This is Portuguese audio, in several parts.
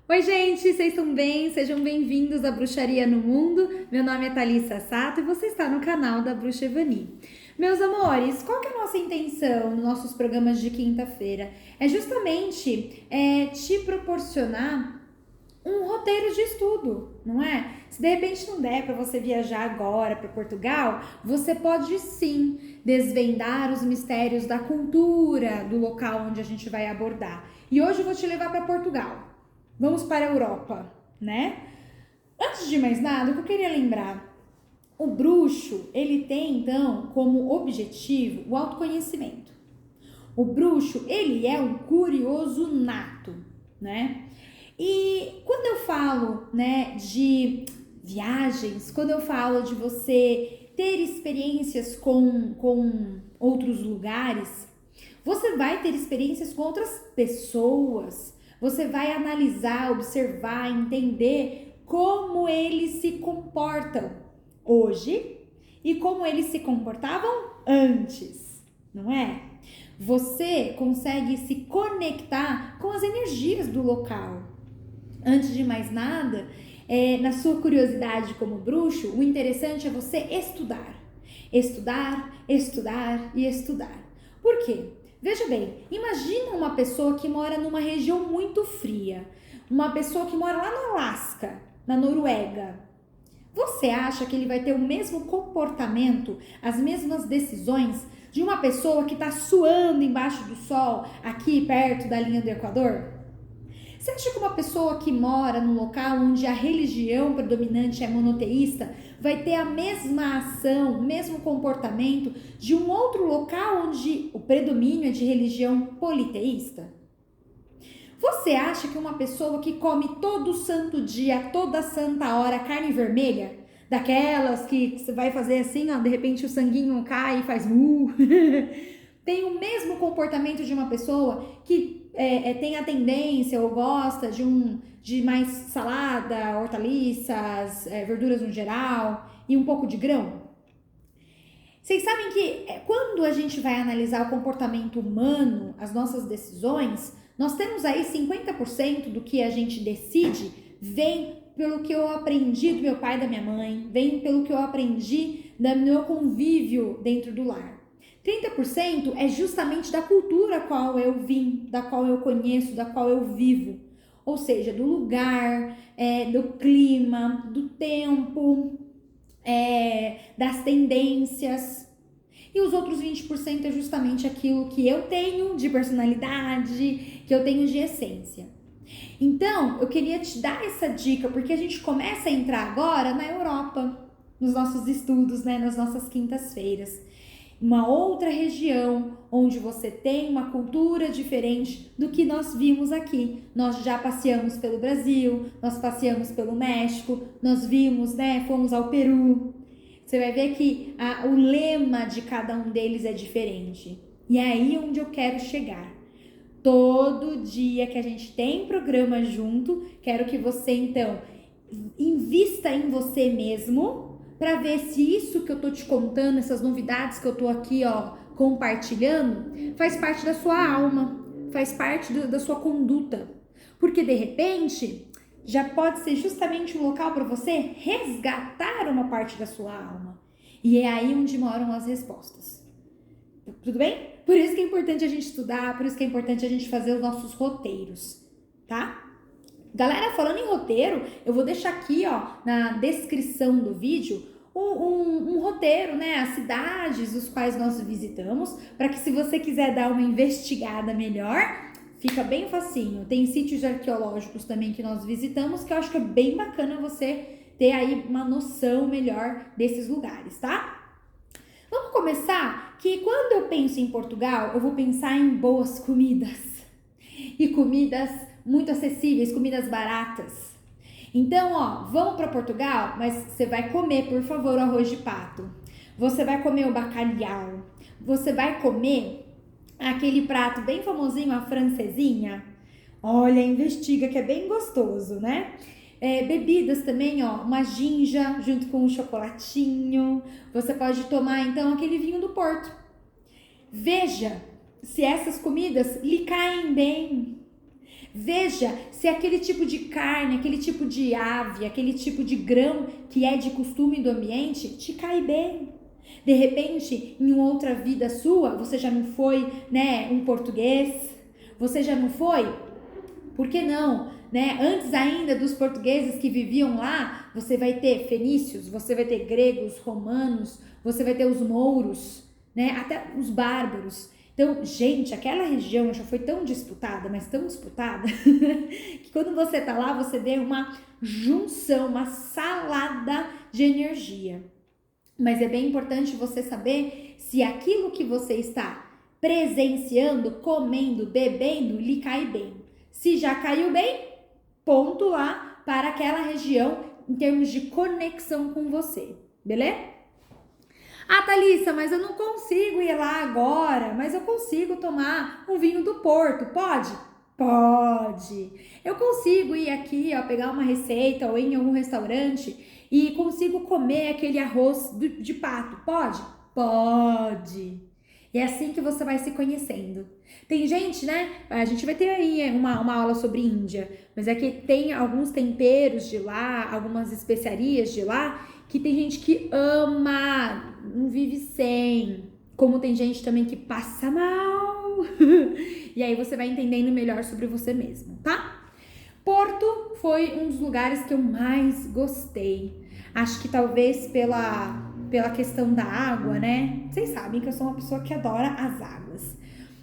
Oi, gente, vocês estão bem? Sejam bem-vindos à Bruxaria no Mundo. Meu nome é Thalissa Sato e você está no canal da Bruxa Evani. Meus amores, qual que é a nossa intenção nos nossos programas de quinta-feira? É justamente te proporcionar um roteiro de estudo, não é? Se de repente não der para você viajar agora para Portugal, você pode sim desvendar os mistérios da cultura do local onde a gente vai abordar. E hoje eu vou te levar para Portugal. Vamos para a Europa, né? Antes de mais nada, o que eu queria lembrar, o bruxo, ele tem então como objetivo o autoconhecimento. O bruxo, ele é um curioso nato, né? E quando eu falo, né, de viagens, quando eu falo de você ter experiências com outros lugares, você vai ter experiências com outras pessoas. Você vai analisar, observar, entender como eles se comportam hoje e como eles se comportavam antes, não é? Você consegue se conectar com as energias do local. Antes de mais nada, na sua curiosidade como bruxo, o interessante é você estudar. Estudar, estudar e estudar. Por quê? Veja bem, imagina uma pessoa que mora numa região muito fria, uma pessoa que mora lá no Alasca, na Noruega. Você acha que ele vai ter o mesmo comportamento, as mesmas decisões de uma pessoa que está suando embaixo do sol, aqui perto da linha do Equador? Você acha que uma pessoa que mora num local onde a religião predominante é monoteísta vai ter a mesma ação, o mesmo comportamento de um outro local onde o predomínio é de religião politeísta? Você acha que uma pessoa que come todo santo dia, toda santa hora, carne vermelha, daquelas que você vai fazer assim, ó, de repente o sanguinho cai e faz tem o mesmo comportamento de uma pessoa que tem a tendência ou gosta de mais salada, hortaliças, verduras no geral e um pouco de grão? Vocês sabem que quando a gente vai analisar o comportamento humano, as nossas decisões, nós temos aí 50% do que a gente decide vem pelo que eu aprendi do meu pai e da minha mãe, vem pelo que eu aprendi do meu convívio dentro do lar. 30% é justamente da cultura a qual eu vim, da qual eu conheço, da qual eu vivo. Ou seja, do lugar, do clima, do tempo, das tendências. E os outros 20% é justamente aquilo que eu tenho de personalidade, que eu tenho de essência. Então, eu queria te dar essa dica, porque a gente começa a entrar agora na Europa, nos nossos estudos, né, nas nossas quintas-feiras. Uma outra região onde você tem uma cultura diferente do que nós vimos aqui. Nós já passeamos pelo Brasil, nós passeamos pelo México, nós vimos, né, fomos ao Peru. Você vai ver que o lema de cada um deles é diferente. E é aí onde eu quero chegar. Todo dia que a gente tem programa junto, quero que você então invista em você mesmo para ver se isso que eu tô te contando, essas novidades que eu tô aqui, ó, compartilhando, faz parte da sua alma, faz parte da sua conduta. Porque de repente, já pode ser justamente um local para você resgatar uma parte da sua alma. E é aí onde moram as respostas. Tudo bem? Por isso que é importante a gente estudar, por isso que é importante a gente fazer os nossos roteiros, tá? Galera, falando em roteiro, eu vou deixar aqui, ó, na descrição do vídeo um roteiro, né, as cidades os quais nós visitamos, para que se você quiser dar uma investigada melhor, fica bem facinho. Tem sítios arqueológicos também que nós visitamos, que eu acho que é bem bacana você ter aí uma noção melhor desses lugares, tá? Vamos começar que quando eu penso em Portugal, eu vou pensar em boas comidas. E comidas muito acessíveis, comidas baratas. Então, ó, vamos para Portugal, mas você vai comer, por favor, o arroz de pato. Você vai comer o bacalhau. Você vai comer aquele prato bem famosinho, a francesinha. Olha, investiga que é bem gostoso, né? Bebidas também, ó, uma ginja junto com um chocolatinho. Você pode tomar então aquele vinho do Porto. Veja se essas comidas lhe caem bem. Veja se aquele tipo de carne, aquele tipo de ave, aquele tipo de grão que é de costume do ambiente te cai bem. De repente, em uma outra vida sua, você já não foi, né, um português? Você já não foi? Por que não? Né? Antes ainda dos portugueses que viviam lá, você vai ter fenícios, você vai ter gregos, romanos, você vai ter os mouros, né? Até os bárbaros. Então, gente, aquela região já foi tão disputada, mas tão disputada, que quando você tá lá, você vê uma junção, uma salada de energia. Mas é bem importante você saber se aquilo que você está presenciando, comendo, bebendo, lhe cai bem. Se já caiu bem, ponto lá para aquela região em termos de conexão com você, beleza? Ah, Thalissa, mas eu não consigo ir lá agora, mas eu consigo tomar um vinho do Porto, pode? Pode. Eu consigo ir aqui, ó, pegar uma receita ou ir em algum restaurante e consigo comer aquele arroz de pato, pode? Pode. E é assim que você vai se conhecendo. Tem gente, né? A gente vai ter aí uma aula sobre Índia, mas é que tem alguns temperos de lá, algumas especiarias de lá, que tem gente que ama, não vive sem. Como tem gente também que passa mal. E aí você vai entendendo melhor sobre você mesmo, tá? Porto foi um dos lugares que eu mais gostei. Acho que talvez pela questão da água, né? Vocês sabem que eu sou uma pessoa que adora as águas.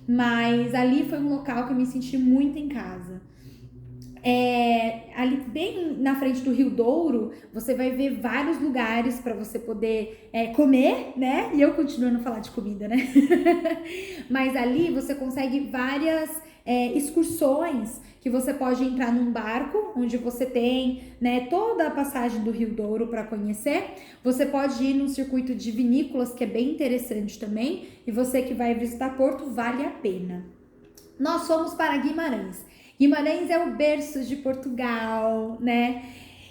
Mas ali foi um local que eu me senti muito em casa. Ali bem na frente do Rio Douro, você vai ver vários lugares para você poder comer, né? E eu continuando a falar de comida, né? Mas ali você consegue várias excursões que você pode entrar num barco, onde você tem, né, toda a passagem do Rio Douro para conhecer. Você pode ir num circuito de vinícolas, que é bem interessante também. E você que vai visitar Porto, vale a pena. Nós fomos para Guimarães. Guimarães é o berço de Portugal, né?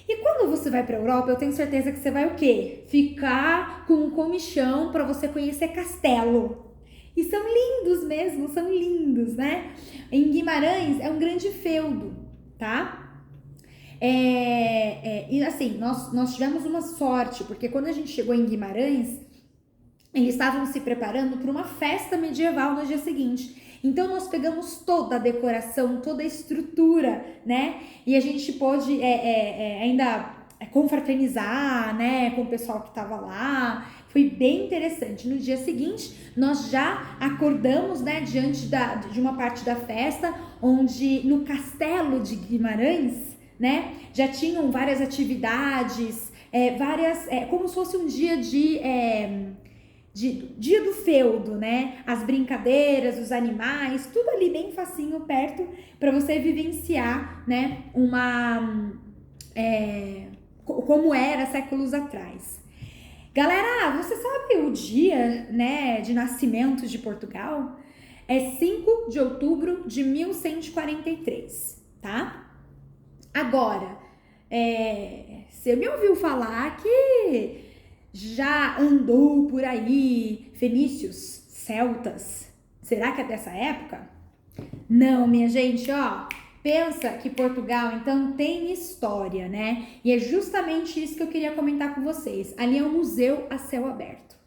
E quando você vai para a Europa, eu tenho certeza que você vai o quê? Ficar com um comichão para você conhecer castelo. E são lindos mesmo, são lindos, né? Em Guimarães é um grande feudo, tá? E assim, nós tivemos uma sorte, porque quando a gente chegou em Guimarães, eles estavam se preparando para uma festa medieval no dia seguinte. Então nós pegamos toda a decoração, toda a estrutura, né? E a gente pôde ainda confraternizar, né, com o pessoal que estava lá. Foi bem interessante. No dia seguinte, nós já acordamos, né, diante de uma parte da festa, onde no Castelo de Guimarães, né, já tinham várias atividades, como se fosse um dia dia do feudo, né? As brincadeiras, os animais, tudo ali bem facinho perto para você vivenciar, né? Como era séculos atrás. Galera, você sabe o dia, né, de nascimento de Portugal? É 5 de outubro de 1143, tá? Agora, você me ouviu falar que já andou por aí fenícios, celtas? Será que é dessa época? Não, minha gente, ó. Pensa que Portugal, então, tem história, né? E é justamente isso que eu queria comentar com vocês. Ali é um museu a céu aberto.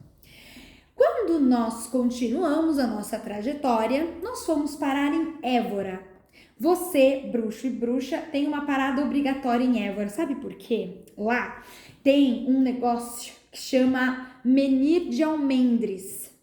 Quando nós continuamos a nossa trajetória, nós fomos parar em Évora. Você, bruxo e bruxa, tem uma parada obrigatória em Évora. Sabe por quê? Lá tem um negócio que chama Menir de Almendres.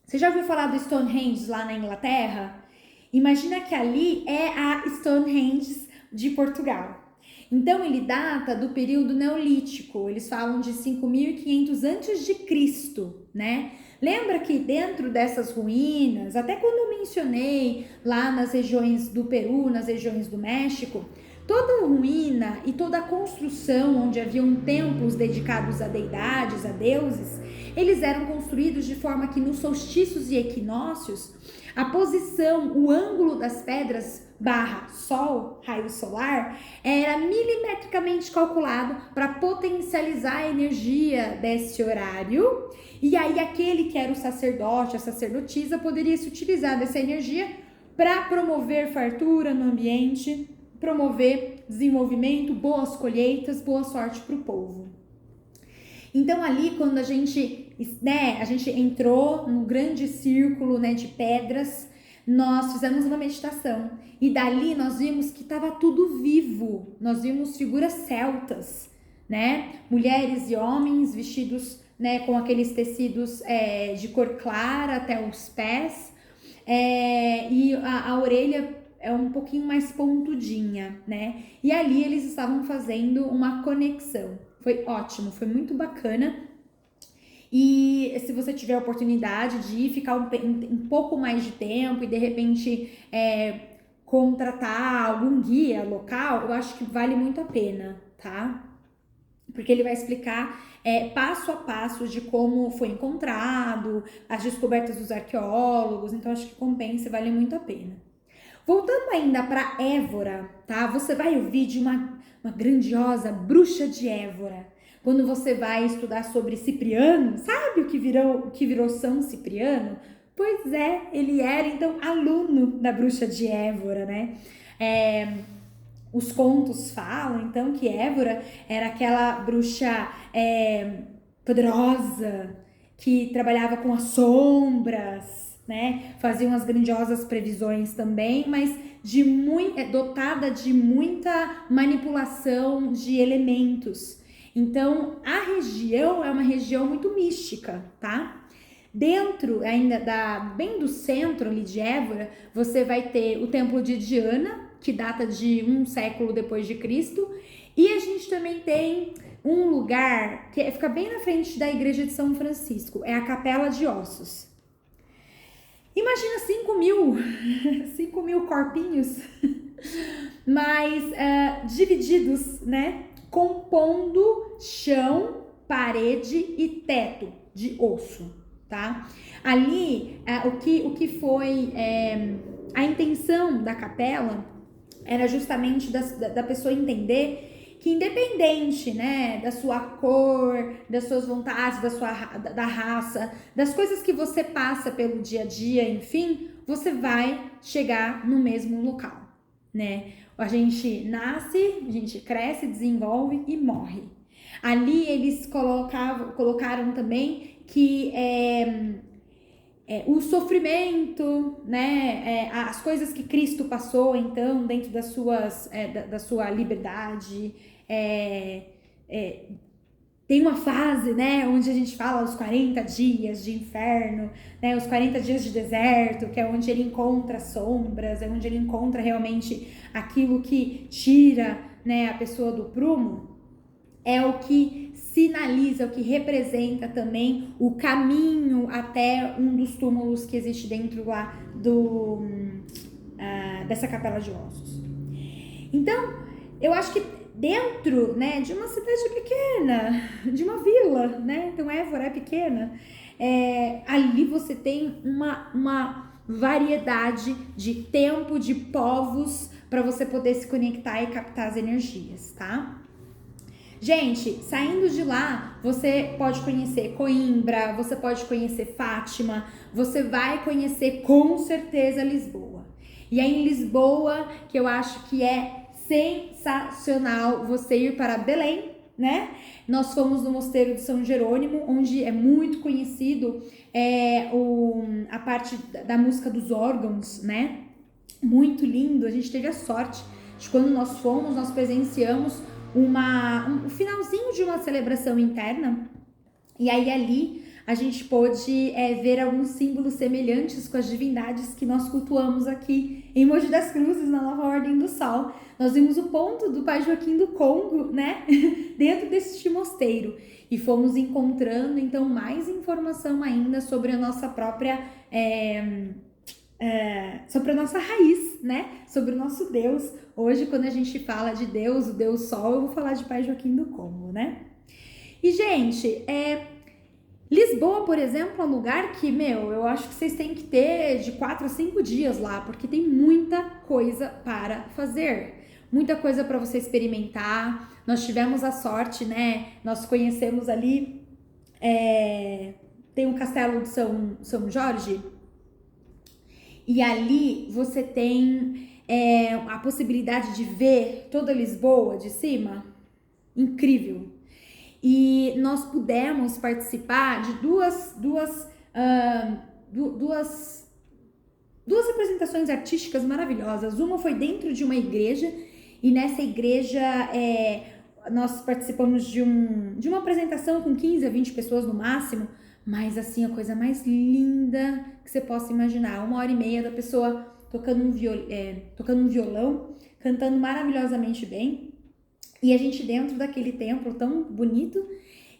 Você já ouviu falar do Stonehenge lá na Inglaterra? Imagina que ali é a Stonehenge de Portugal. Então ele data do período neolítico, eles falam de 5.500 a.C., né? Lembra que dentro dessas ruínas, até quando eu mencionei lá nas regiões do Peru, nas regiões do México, toda ruína e toda a construção onde haviam templos dedicados a deidades, a deuses, eles eram construídos de forma que nos solstícios e equinócios, a posição, o ângulo das pedras / sol, raio solar, era milimetricamente calculado para potencializar a energia desse horário. E aí aquele que era o sacerdote, a sacerdotisa, poderia se utilizar dessa energia para promover fartura no ambiente, promover desenvolvimento, boas colheitas, boa sorte para o povo. Então ali quando a gente entrou no grande círculo, né, de pedras, nós fizemos uma meditação e dali nós vimos que estava tudo vivo, nós vimos figuras celtas, né, mulheres e homens vestidos, né, com aqueles tecidos de cor clara até os pés, e a orelha é um pouquinho mais pontudinha, né, e ali eles estavam fazendo uma conexão. Foi ótimo, foi muito bacana. E se você tiver a oportunidade de ir ficar um pouco mais de tempo e de repente contratar algum guia local, eu acho que vale muito a pena, tá? Porque ele vai explicar passo a passo de como foi encontrado, as descobertas dos arqueólogos, então acho que compensa e vale muito a pena. Voltando ainda para Évora, tá? Você vai ouvir de uma grandiosa bruxa de Évora. Quando você vai estudar sobre Cipriano, sabe o que virou São Cipriano? Pois é, ele era então aluno da bruxa de Évora, né? Os contos falam então que Évora era aquela bruxa poderosa que trabalhava com as sombras, né? Fazia umas grandiosas previsões também, mas dotada de muita manipulação de elementos. Então, a região é uma região muito mística, tá? Dentro ainda bem do centro ali de Évora, você vai ter o Templo de Diana, que data de 1 século depois de Cristo, e a gente também tem um lugar que fica bem na frente da igreja de São Francisco, é a Capela de Ossos. Imagina 5 mil corpinhos, mas divididos, né? Compondo chão, parede e teto de osso, tá? Ali, o que foi a intenção da capela era justamente da pessoa entender que independente, né, da sua cor, das suas vontades, da raça, das coisas que você passa pelo dia a dia, enfim, você vai chegar no mesmo local, né? A gente nasce, a gente cresce, desenvolve e morre. Ali eles colocaram também que o sofrimento, né, as coisas que Cristo passou, então, dentro da sua liberdade, tem uma fase, né, onde a gente fala os 40 dias de inferno, né, os 40 dias de deserto, que é onde ele encontra sombras, é onde ele encontra realmente aquilo que tira, né, a pessoa do prumo, é o que sinaliza, o que representa também o caminho até um dos túmulos que existe dentro lá dessa capela de ossos. Então, eu acho que dentro, né, de uma cidade pequena, de uma vila, né, então Évora é pequena, ali você tem uma variedade de tempo, de povos para você poder se conectar e captar as energias, tá? Gente, saindo de lá, você pode conhecer Coimbra, você pode conhecer Fátima, você vai conhecer com certeza Lisboa. E é em Lisboa que eu acho que é sensacional você ir para Belém, né? Nós fomos no Mosteiro de São Jerônimo, onde é muito conhecido a parte da música dos órgãos, né? Muito lindo, a gente teve a sorte de quando nós fomos, nós presenciamos um finalzinho de uma celebração interna, e aí ali a gente pôde ver alguns símbolos semelhantes com as divindades que nós cultuamos aqui em Mogi das Cruzes, na Nova Ordem do Sol. Nós vimos o ponto do Pai Joaquim do Congo, né, dentro deste mosteiro, e fomos encontrando então mais informação ainda sobre a nossa própria sobre a nossa raiz, né? Sobre o nosso Deus. Hoje, quando a gente fala de Deus, o Deus Sol, eu vou falar de Pai Joaquim do Congo, né? E, gente, Lisboa, por exemplo, é um lugar que, eu acho que vocês têm que ter de 4 a 5 dias lá, porque tem muita coisa para fazer. Muita coisa para você experimentar. Nós tivemos a sorte, né? Nós conhecemos ali, tem um castelo de São Jorge. E ali você tem a possibilidade de ver toda Lisboa de cima. Incrível. E nós pudemos participar de duas apresentações artísticas maravilhosas. Uma foi dentro de uma igreja, e nessa igreja nós participamos de uma apresentação com 15 a 20 pessoas no máximo, mas assim, a coisa mais linda que você possa imaginar. 1h30 da pessoa tocando um violão, cantando maravilhosamente bem, e a gente dentro daquele templo tão bonito.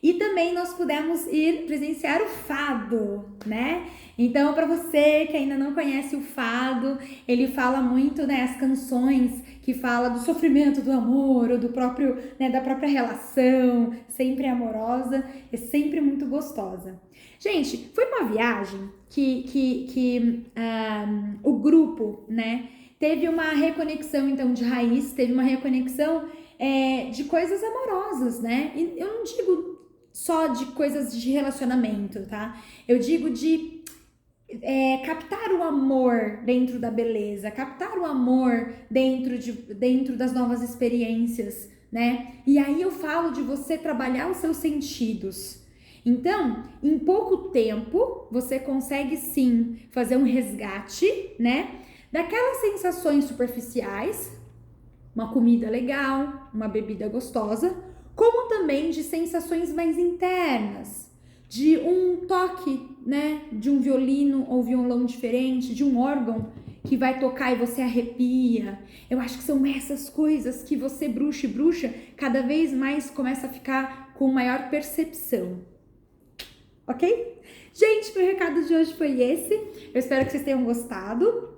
E também nós pudemos ir presenciar o fado, né? Então, para você que ainda não conhece o fado, ele fala muito, né, as canções que fala do sofrimento do amor, ou do próprio, né, da própria relação, sempre amorosa, é sempre muito gostosa. Gente, foi uma viagem que o grupo, né, teve uma reconexão, então, de raiz, teve uma reconexão de coisas amorosas, né? E eu não digo só de coisas de relacionamento, tá? Eu digo de captar o amor dentro da beleza, captar o amor dentro das novas experiências, né? E aí eu falo de você trabalhar os seus sentidos. Então, em pouco tempo, você consegue sim fazer um resgate, né? Daquelas sensações superficiais, uma comida legal, uma bebida gostosa, como também de sensações mais internas, de um toque, né, de um violino ou violão diferente, de um órgão que vai tocar e você arrepia. Eu acho que são essas coisas que você, bruxa e bruxa, cada vez mais começa a ficar com maior percepção. Ok? Gente, meu recado de hoje foi esse. Eu espero que vocês tenham gostado.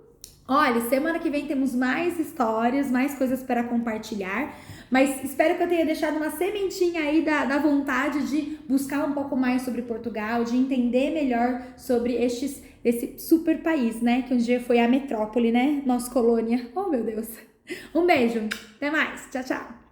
Olha, semana que vem temos mais histórias, mais coisas para compartilhar, mas espero que eu tenha deixado uma sementinha aí da vontade de buscar um pouco mais sobre Portugal, de entender melhor sobre esse super país, né? Que um dia foi a metrópole, né? Nossa colônia. Oh, meu Deus. Um beijo. Até mais. Tchau, tchau.